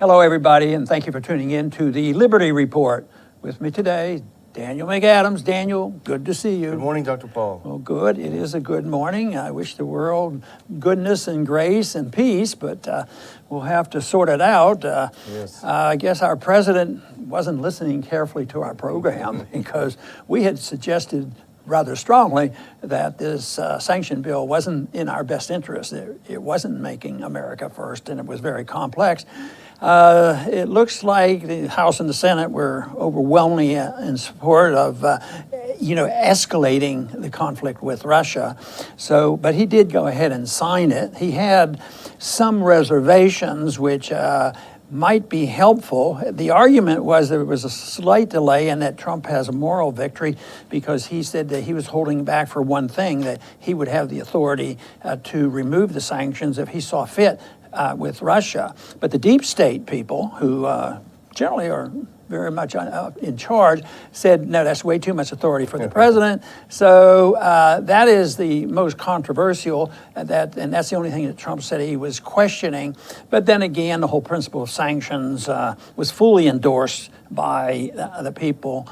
Hello, everybody, and thank you for tuning in to the Liberty Report. With me today, Daniel McAdams. Daniel, good to see you. Good morning, Dr. Paul. Well, good. It is a good morning. I wish the world goodness and grace and peace, but we'll have to sort it out. Yes. I guess our president wasn't listening carefully to our program because we had suggested rather strongly that this sanction bill wasn't in our best interest. It wasn't making America first, and it was very complex. It looks like the House and the Senate were overwhelmingly in support of, escalating the conflict with Russia. So, but he did go ahead and sign it. He had some reservations, which might be helpful. The argument was there was a slight delay and that Trump has a moral victory because he said that he was holding back for one thing, that he would have the authority to remove the sanctions if he saw fit with Russia. But the deep state people, who generally are very much in charge, said, no, that's way too much authority for the president. So that is the most controversial, and that's the only thing that Trump said he was questioning. But then again, the whole principle of sanctions was fully endorsed by the people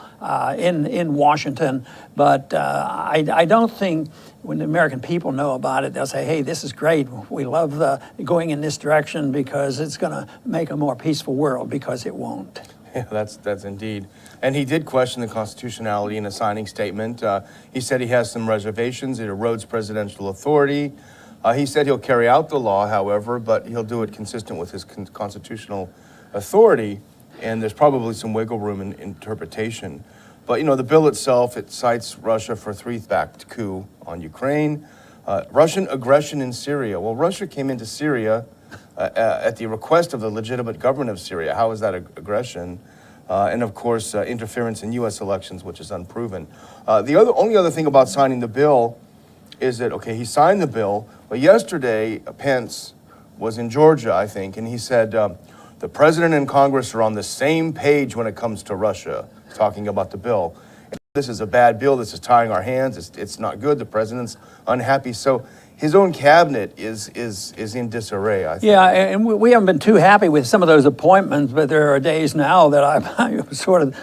in Washington. But I don't think when the American people know about it, they'll say, hey, this is great. We love going in this direction because it's going to make a more peaceful world, because it won't. Yeah, that's indeed. And he did question the constitutionality in a signing statement. He said he has some reservations. It erodes presidential authority. He said he'll carry out the law, however, but he'll do it consistent with his constitutional authority. And there's probably some wiggle room in interpretation. But, the bill itself, it cites Russia for a three-backed coup on Ukraine, Russian aggression in Syria. Well, Russia came into Syria at the request of the legitimate government of Syria. How is that aggression? And of course, interference in U.S. elections, which is unproven. The only other thing about signing the bill is that, okay, he signed the bill, but yesterday Pence was in Georgia, I think, and he said the president and Congress are on the same page when it comes to Russia, talking about the bill. This is a bad bill. This is tying our hands. It's not good. The president's unhappy. So his own cabinet is in disarray, I think. Yeah, and we haven't been too happy with some of those appointments, but there are days now that I'm sort of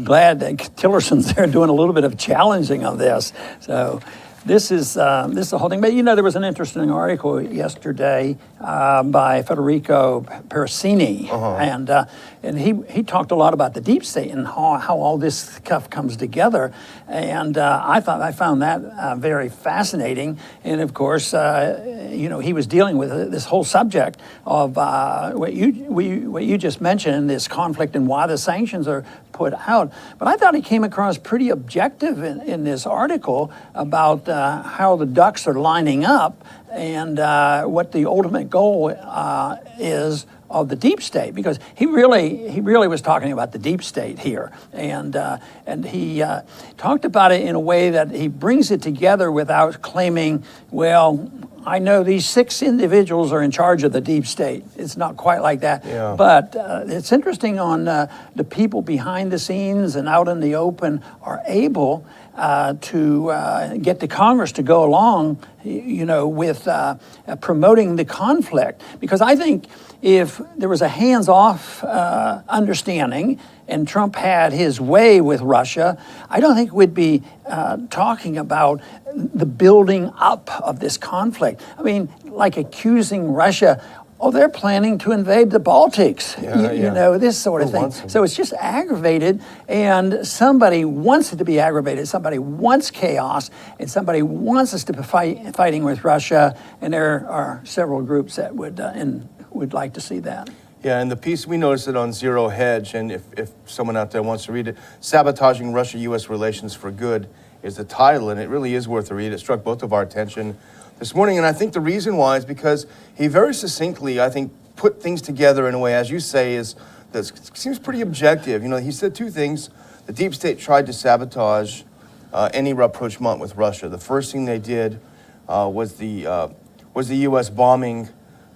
glad that Tillerson's there doing a little bit of challenging of this. So this is the whole thing. But there was an interesting article yesterday by Federico Perricini, and he talked a lot about the deep state and how all this stuff comes together. And I found that very fascinating. And of course, he was dealing with this whole subject of what you just mentioned, this conflict and why the sanctions are put out. But I thought he came across pretty objective in this article about how the ducks are lining up and what the ultimate goal is of the deep state, because he really was talking about the deep state here, and he talked about it in a way that he brings it together without claiming, well, I know these 6 individuals are in charge of the deep state. It's not quite like that. Yeah. But it's interesting on the people behind the scenes and out in the open are able to get the Congress to go along, with promoting the conflict. Because I think if there was a hands-off understanding and Trump had his way with Russia, I don't think we'd be talking about the building up of this conflict. I mean, like accusing Russia, oh, they're planning to invade the Baltics, this sort of thing. So it's just aggravated, and somebody wants it to be aggravated. Somebody wants chaos, and somebody wants us to be fighting with Russia, and there are several groups that would like to see that. Yeah, and the piece, we noticed it on Zero Hedge, and if someone out there wants to read it, Sabotaging Russia-U.S. Relations for Good is the title, and it really is worth a read. It struck both of our attention this morning, and I think the reason why is because he very succinctly, I think, put things together in a way, as you say, that seems pretty objective. He said 2 things. The deep state tried to sabotage any rapprochement with Russia. The first thing they did was the U.S. bombing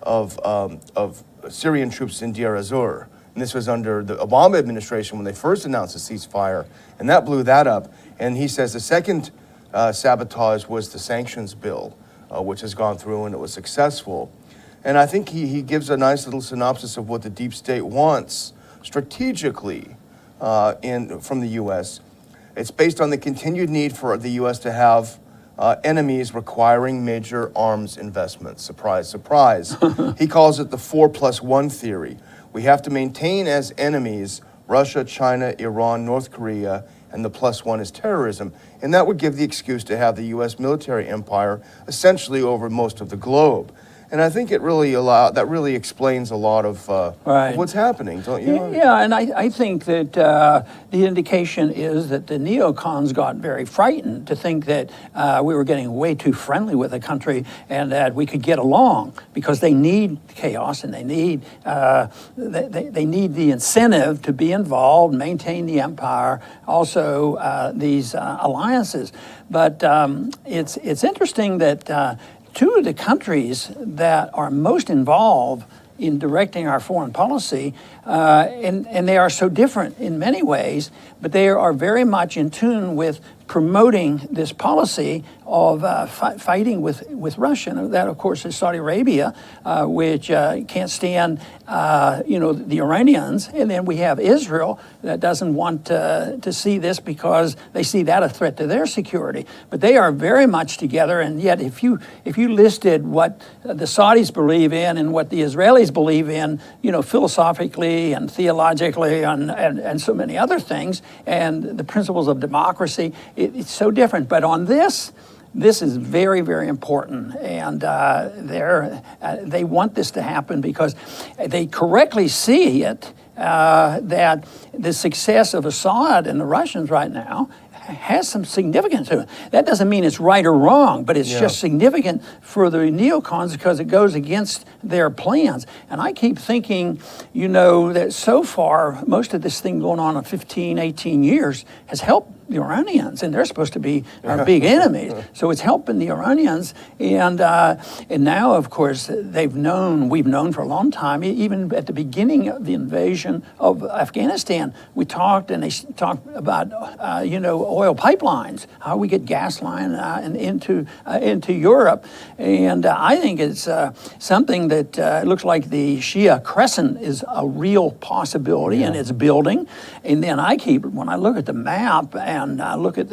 of Syrian troops in Deir ez-Zor. And this was under the Obama administration when they first announced a ceasefire, and that blew that up. And he says the second sabotage was the sanctions bill, which has gone through and it was successful. And I think he gives a nice little synopsis of what the deep state wants strategically from the U.S. It's based on the continued need for the U.S. to have enemies requiring major arms investments. Surprise, surprise. He calls it the 4+1 theory. We have to maintain as enemies Russia, China, Iran, North Korea, and the +1 is terrorism. And that would give the excuse to have the U.S. military empire essentially over most of the globe. And I think that really explains a lot of Right. what's happening, don't you? Yeah, and I think that the indication is that the neocons got very frightened to think that we were getting way too friendly with the country and that we could get along, because they need chaos and they need the incentive to be involved, maintain the empire, also these alliances. But it's interesting that two of the countries that are most involved in directing our foreign policy, and they are so different in many ways, but they are very much in tune with promoting this policy of fighting with Russia. And that, of course, is Saudi Arabia, which can't stand, the Iranians. And then we have Israel that doesn't want to see this because they see that a threat to their security. But they are very much together. And yet, if you listed what the Saudis believe in and what the Israelis believe in, philosophically and theologically and so many other things, and the principles of democracy, it's so different. But on this is very, very important, and they want this to happen because they correctly see it, that the success of Assad and the Russians right now has some significance to it. That doesn't mean it's right or wrong, but it's just significant for the neocons because it goes against their plans. And I keep thinking, that so far, most of this thing going on in 15, 18 years has helped the Iranians, and they're supposed to be our big enemies. So it's helping the Iranians, and now, of course, we've known for a long time, even at the beginning of the invasion of Afghanistan, we talked, and they talked about, oil pipelines, how we get gas line into Europe, and I think it's something that looks like the Shia Crescent is a real possibility, and it's building. And then when I look at the map and I look at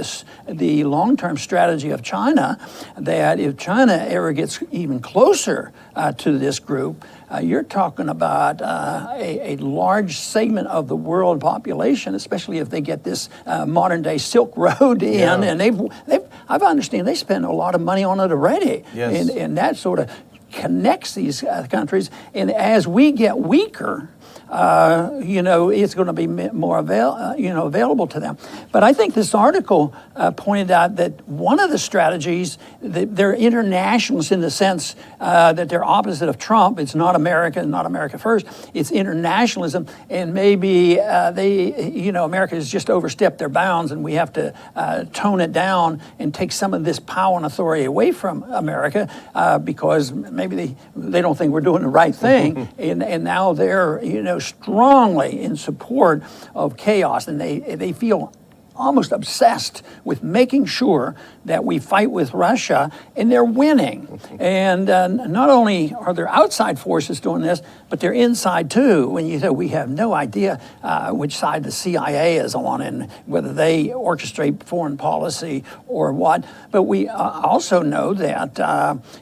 the long-term strategy of China, that if China ever gets even closer to this group, you're talking about a large segment of the world population, especially if they get this modern-day Silk Road in, and I understand they spend a lot of money on it already, and that sort of connects these countries. And as we get weaker, it's going to be more available to them. But I think this article pointed out that one of the strategies, they're internationalists in the sense that they're opposite of Trump. It's not America first. It's internationalism, and maybe America has just overstepped their bounds, and we have to tone it down and take some of this power and authority away from America because maybe they don't think we're doing the right thing, and now they're strongly in support of chaos, and they feel almost obsessed with making sure that we fight with Russia, and they're winning. And not only are there outside forces doing this, but they're inside too. When you say we have no idea which side the CIA is on and whether they orchestrate foreign policy or what. But we also know that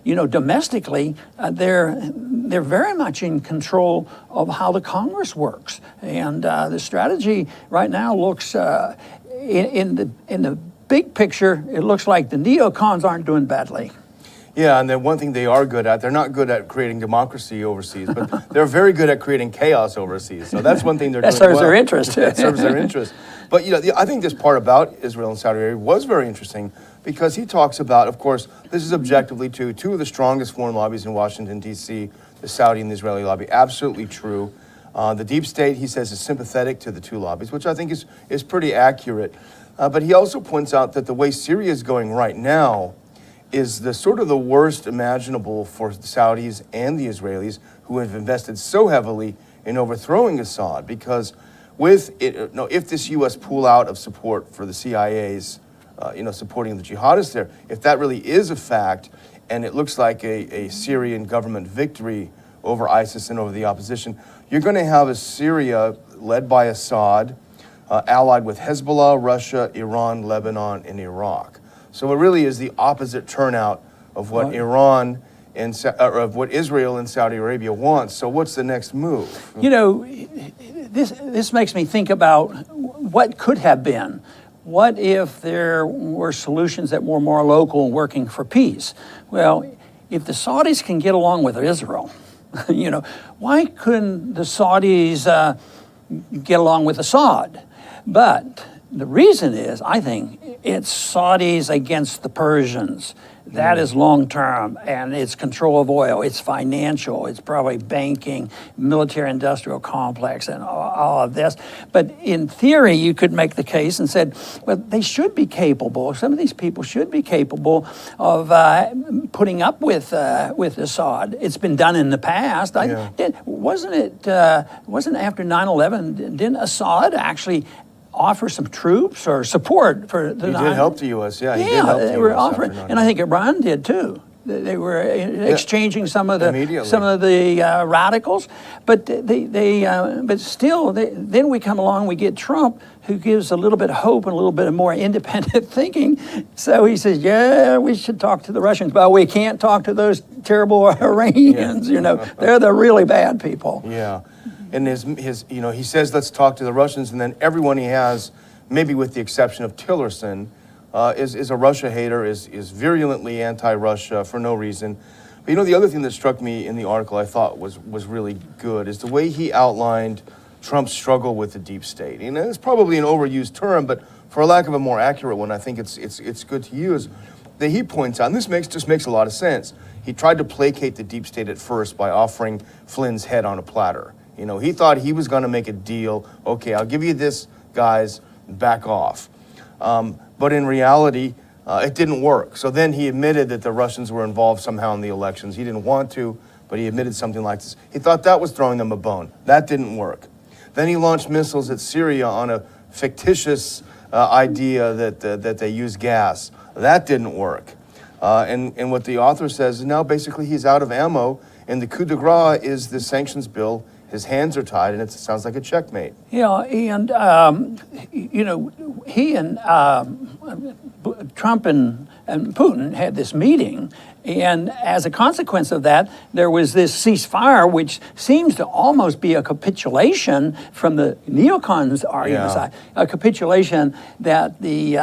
domestically they're very much in control of how the Congress works, and the strategy right now looks. In the big picture, it looks like the neocons aren't doing badly. Yeah, and then one thing they are good at, they're not good at creating democracy overseas, but they're very good at creating chaos overseas. So that's one thing they're doing well. That serves their interest. That serves their interest. But I think this part about Israel and Saudi Arabia was very interesting because he talks about, of course, this is objectively two of the strongest foreign lobbies in Washington, D.C., the Saudi and the Israeli lobby. Absolutely true. The deep state, he says, is sympathetic to the two lobbies, which I think is pretty accurate. But he also points out that the way Syria is going right now is the worst imaginable for the Saudis and the Israelis, who have invested so heavily in overthrowing Assad. Because if this U.S. pull out of support for the CIA's, supporting the jihadists there, if that really is a fact, and it looks like a Syrian government victory over ISIS and over the opposition, you're going to have a Syria led by Assad, allied with Hezbollah, Russia, Iran, Lebanon, and Iraq. So it really is the opposite turnout of what Iran and of what Israel and Saudi Arabia wants. So what's the next move? You know, this makes me think about what could have been. What if there were solutions that were more local, working for peace? Well, if the Saudis can get along with Israel, you know, why couldn't the Saudis get along with Assad? But the reason is, I think, it's Saudis against the Persians. That is long-term, and it's control of oil, it's financial, it's probably banking, military-industrial complex, and all of this. But in theory, you could make the case and said, well, they should be capable, some of these people should be capable of putting up with Assad. It's been done in the past. Wasn't after 9/11, didn't Assad actually offer some troops or support for the? He did help the U.S. Yeah, he did help the U.S. They were offering, and I think Iran did too. They were exchanging some of the radicals, but but still, then we come along, we get Trump, who gives a little bit of hope and a little bit of more independent thinking. So he says, yeah, we should talk to the Russians, but we can't talk to those terrible Iranians. You know, they're the really bad people. Yeah. And his you know, he says, let's talk to the Russians, and then everyone he has, maybe with the exception of Tillerson, is a Russia hater, is virulently anti-Russia for no reason. But you know, the other thing that struck me in the article I thought was really good is the way he outlined Trump's struggle with the deep state. And it's probably an overused term, but for lack of a more accurate one, I think it's good to use. That he points out, and this just makes a lot of sense. He tried to placate the deep state at first by offering Flynn's head on a platter. You know, he thought he was going to make a deal. Okay, I'll give you this, guys, back off. But in reality, it didn't work. So then he admitted that the Russians were involved somehow in the elections. He didn't want to, but he admitted something like this. He thought that was throwing them a bone. That didn't work. Then he launched missiles at Syria on a fictitious idea that they use gas. That didn't work. And what the author says is now basically he's out of ammo, and the coup de grace is the sanctions bill. His hands are tied, and it sounds like a checkmate. Yeah, and you know, he and Trump and Putin had this meeting, and as a consequence of that, there was this ceasefire, which seems to almost be a capitulation from the neocons' argument side, a capitulation that the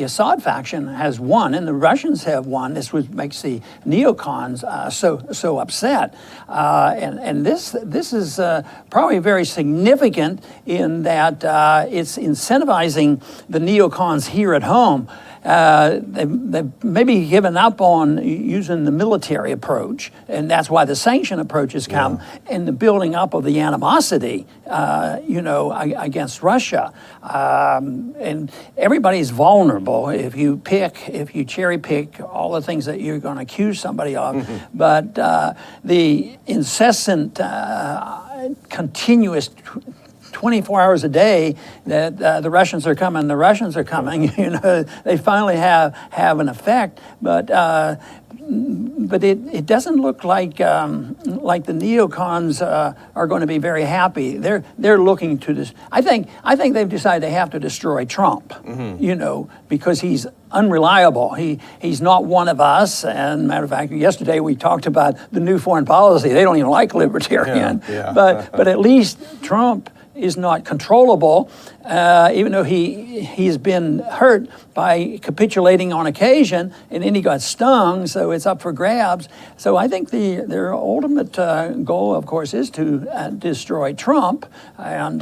Assad faction has won and the Russians have won. This makes the neocons so upset, and this is probably very significant in that it's incentivizing the neocons here at home. They've maybe given up on using the military approach, and that's why the sanction approach has come, and the building up of the animosity, you know, against Russia. And everybody's vulnerable if you cherry pick all the things that you're going to accuse somebody of. But the incessant, continuous 24 hours a day that the Russians are coming, you know, they finally have an effect, but it doesn't look like the neocons are going to be very happy. They're looking to this. I think they've decided they have to destroy Trump, you know, because he's unreliable. He's not one of us. And matter of fact, yesterday we talked about the new foreign policy. They don't even like libertarian, but at least Trump is not controllable, even though he's been hurt by capitulating on occasion, and then he got stung, so it's up for grabs. So I think their ultimate goal, of course, is to destroy Trump, and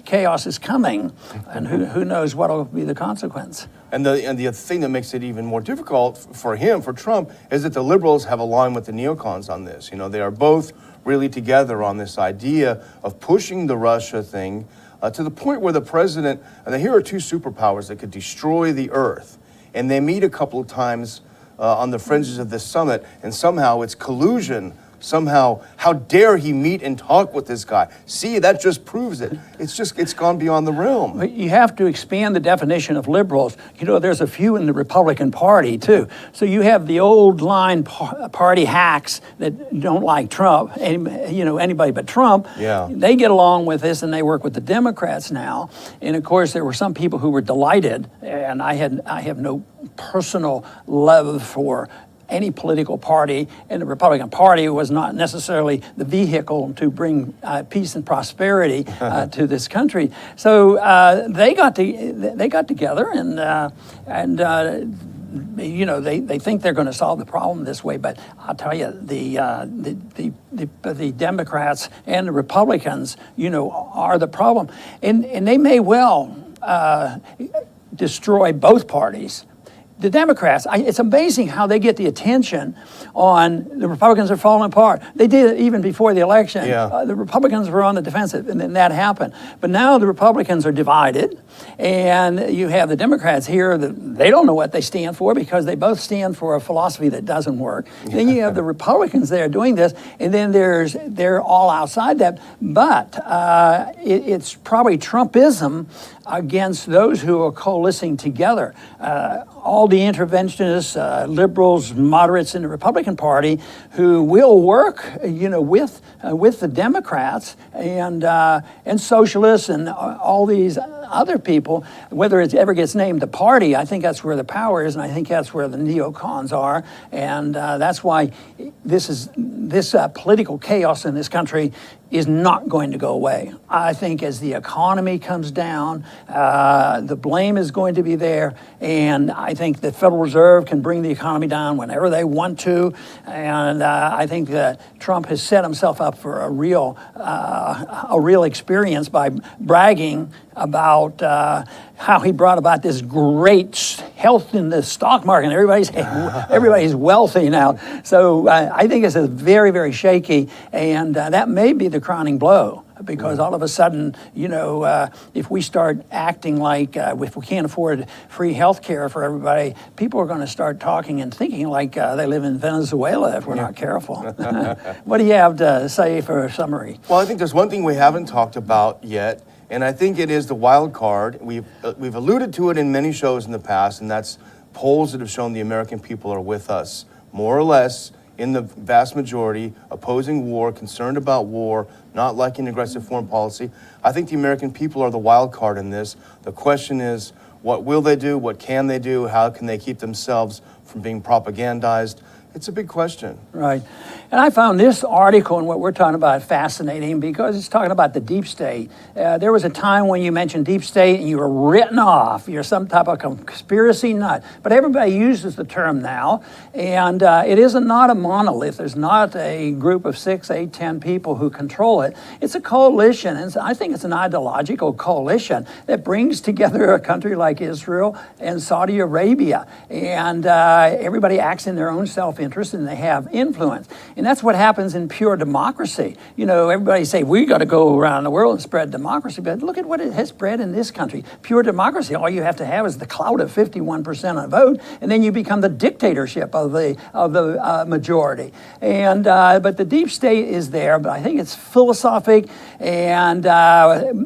chaos is coming, and who knows what will be the consequence. And the thing that makes it even more difficult for Trump, is that the liberals have aligned with the neocons on this. You know, they are both really together on this idea of pushing the Russia thing to the point where the president, and here are two superpowers that could destroy the earth, and they meet a couple of times on the fringes of this summit, and somehow it's collusion somehow, how dare he meet and talk with this guy? See, that just proves it. It's gone beyond the realm. But you have to expand the definition of liberals. You know, there's a few in the Republican Party, too. So you have the old line party hacks that don't like Trump, anybody but Trump. Yeah. They get along with this and they work with the Democrats now. And of course, there were some people who were delighted, and I have no personal love for any political party, and the Republican Party was not necessarily the vehicle to bring peace and prosperity to this country. So they got together they think they're going to solve the problem this way. But I'll tell you, the Democrats and the Republicans, are the problem, and they may well destroy both parties. The Democrats, it's amazing how they get the attention on the Republicans are falling apart. They did it even before the election. Yeah. The Republicans were on the defensive, and then that happened. But now the Republicans are divided, and you have the Democrats here that they don't know what they stand for because they both stand for a philosophy that doesn't work. Yeah. Then you have the Republicans there doing this, and then they're all outside that. But it's probably Trumpism against those who are coalescing together. All the interventionists, liberals, moderates in the Republican Party, who will work, with the Democrats and socialists and all these other people. Whether it ever gets named a party, I think that's where the power is, and I think that's where the neocons are, and that's why this political chaos in this country is not going to go away. I think as the economy comes down, the blame is going to be there, and I think the Federal Reserve can bring the economy down whenever they want to, and I think that Trump has set himself up for a real experience by bragging about how he brought about this great health in the stock market. Everybody's wealthy now. So I think it's a very, very shaky, and that may be the crowning blow. Because all of a sudden, if we start acting like if we can't afford free health care for everybody, people are going to start talking and thinking like they live in Venezuela if we're not careful. What do you have to say for a summary? Well, I think there's one thing we haven't talked about yet, and I think it is the wild card. We've alluded to it in many shows in the past, and that's polls that have shown the American people are with us, more or less, in the vast majority, opposing war, concerned about war, not liking aggressive foreign policy. I think the American people are the wild card in this. The question is, what will they do? What can they do? How can they keep themselves from being propagandized? It's a big question. Right. And I found this article and what we're talking about fascinating because it's talking about the deep state. There was a time when you mentioned deep state and you were written off. You're some type of conspiracy nut. But everybody uses the term now. And it is not a monolith. There's not a group of 6, 8, 10 people who control it. It's a coalition. And I think it's an ideological coalition that brings together a country like Israel and Saudi Arabia. And everybody acts in their own self-interest and they have influence. And that's what happens in pure democracy. Everybody say, we got to go around the world and spread democracy. But look at what it has spread in this country. Pure democracy, all you have to have is the clout of 51% of the vote, and then you become the dictatorship of the majority. And but the deep state is there, but I think it's philosophic, and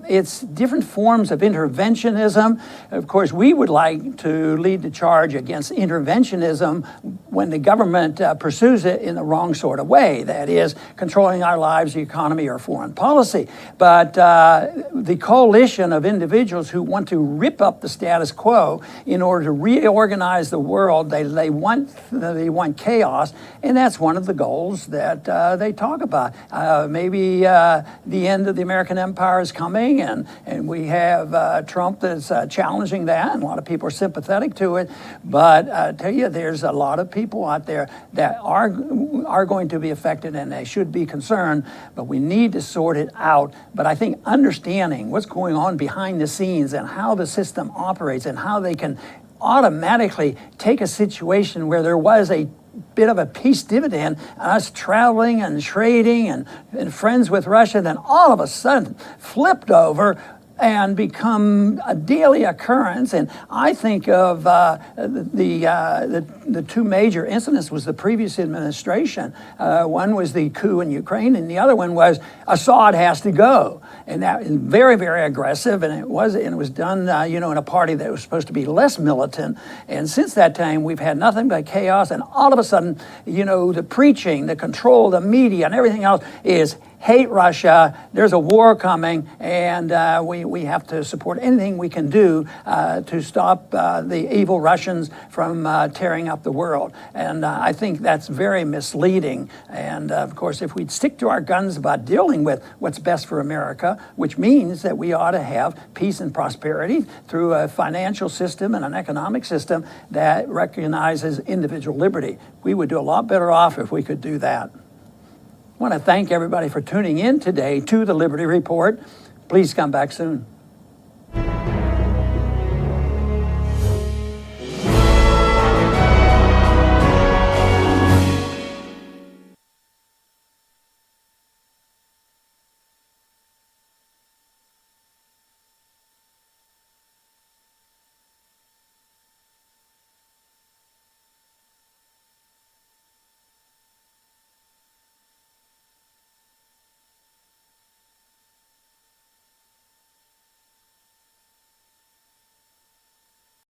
it's different forms of interventionism. Of course, we would like to lead the charge against interventionism when the government pursues it in the wrong sort of way, that is, controlling our lives, the economy, or foreign policy. But the coalition of individuals who want to rip up the status quo in order to reorganize the world, they want chaos, and that's one of the goals that they talk about. Maybe the end of the American empire is coming, and we have Trump that's challenging that, and a lot of people are sympathetic to it. But I tell you, there's a lot of people out there that are going to be affected, and they should be concerned, but we need to sort it out. But I think understanding what's going on behind the scenes and how the system operates and how they can automatically take a situation where there was a bit of a peace dividend, us traveling and trading and friends with Russia, then all of a sudden flipped over. and become a daily occurrence. And I think of the two major incidents was the previous administration. One was the coup in Ukraine, and the other one was Assad has to go. And that is very, very aggressive, and it was done, in a party that was supposed to be less militant. And since that time, we've had nothing but chaos. And all of a sudden, the preaching, the control, the media, and everything else is hate Russia. There's a war coming, and we have to support anything we can do to stop the evil Russians from tearing up the world. And I think that's very misleading. And of course, if we'd stick to our guns about dealing with what's best for America, which means that we ought to have peace and prosperity through a financial system and an economic system that recognizes individual liberty, we would do a lot better off if we could do that. I want to thank everybody for tuning in today to the Liberty Report. Please come back soon.